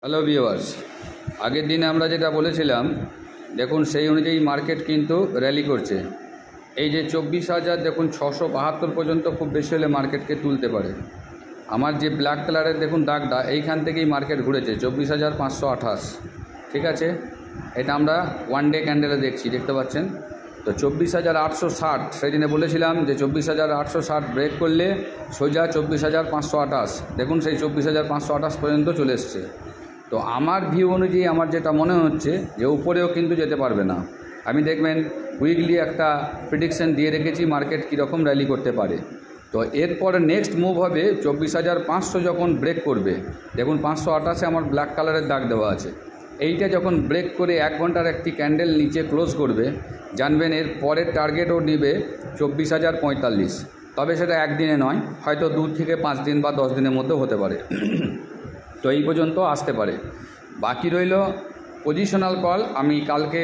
Hello viewers, আগের দিনে আমরা যেটা বলেছিলাম দেখুন সেই অনুযায়ী মার্কেট কিন্তু র্যালি করছে। এই যে 24,000 দেখুন 672 পর্যন্ত খুব বেশি হলে মার্কেটকে তুলতে পারে। আমার যে ব্ল্যাক কালারের দেখুন দাগটা এইখান থেকেই মার্কেট ঘুরেছে 24,528, ঠিক আছে। এটা আমরা ওয়ান ডে ক্যান্ডেলে দেখতে পাচ্ছেন। তো 24,860 সেদিনে বলেছিলাম যে 24,860 ব্রেক করলে সোজা 24,528, দেখুন সেই 24,528 পর্যন্ত চলে এসছে। তো আমার ভিউ অনুযায়ী আমার যেটা মনে হচ্ছে যে উপরেও কিন্তু যেতে পারবে না। আমি দেখবেন উইকলি একটা প্রেডিকশন দিয়ে রেখেছি মার্কেট কীরকম র্যালি করতে পারে। তো এরপরে নেক্সট মুভ হবে 24,500 যখন ব্রেক করবে, দেখুন 528-এ আমার ব্ল্যাক কালারের দাগ দেওয়া আছে। এইটা যখন ব্রেক করে 1 ঘন্টার একটি ক্যান্ডেল নিচে ক্লোজ করবে, জানবেন এর পরের টার্গেটও নেবে 24,045। তবে সেটা একদিনে নয়, হয়তো 2 থেকে 5 দিন বা 10 দিনের মধ্যে হতে পারে। তো এই পর্যন্ত আসতে পারে। বাকি রইল পজিশনাল কল, আমি কালকে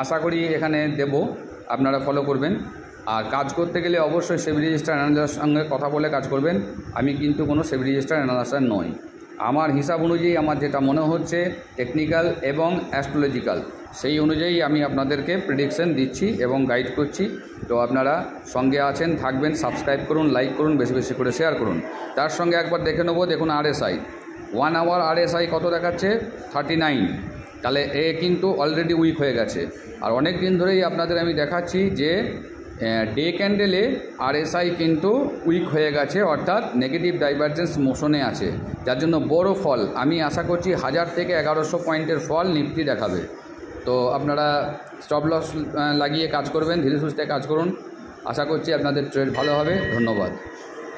আশা করি এখানে দেব, আপনারা ফলো করবেন। আর কাজ করতে গেলে অবশ্যই সেবি রেজিস্টার অ্যানালাইজারের সঙ্গে কথা বলে কাজ করবেন। আমি কিন্তু কোনো সেবি রেজিস্টার অ্যানালাইজার নই। আমার হিসাব অনুযায়ী আমার যেটা মনে হচ্ছে টেকনিক্যাল এবং অ্যাস্ট্রোলজিক্যাল, সেই অনুযায়ী আমি আপনাদেরকে প্রেডিকশন দিচ্ছি এবং গাইড করছি। তো আপনারা সঙ্গে আছেন, থাকবেন, সাবস্ক্রাইব করুন, লাইক করুন, বেশি বেশি করে শেয়ার করুন। তার সঙ্গে একবার দেখে নেব, দেখুন RSI 1 আওয়ার RSI কত দেখাচ্ছে 39। তাহলে এ কিন্তু অলরেডি উইক হয়ে গেছে। আর অনেক দিন ধরেই আপনাদের আমি দেখাচ্ছি যে ডে ক্যান্ডেলে RSI কিন্তু উইক হয়ে গেছে, অর্থাৎ নেগেটিভ ডাইভারজেন্স মোশনে আছে, যার জন্য বড় ফল আমি আশা করছি 1000 থেকে 1100 পয়েন্টের ফল নিফটি দেখাবে। তো আপনারা স্টপ লস লাগিয়ে কাজ করবেন, ধীরে সুস্থে কাজ করুন। আশা করছি আপনাদের ট্রেড ভালো হবে। ধন্যবাদ।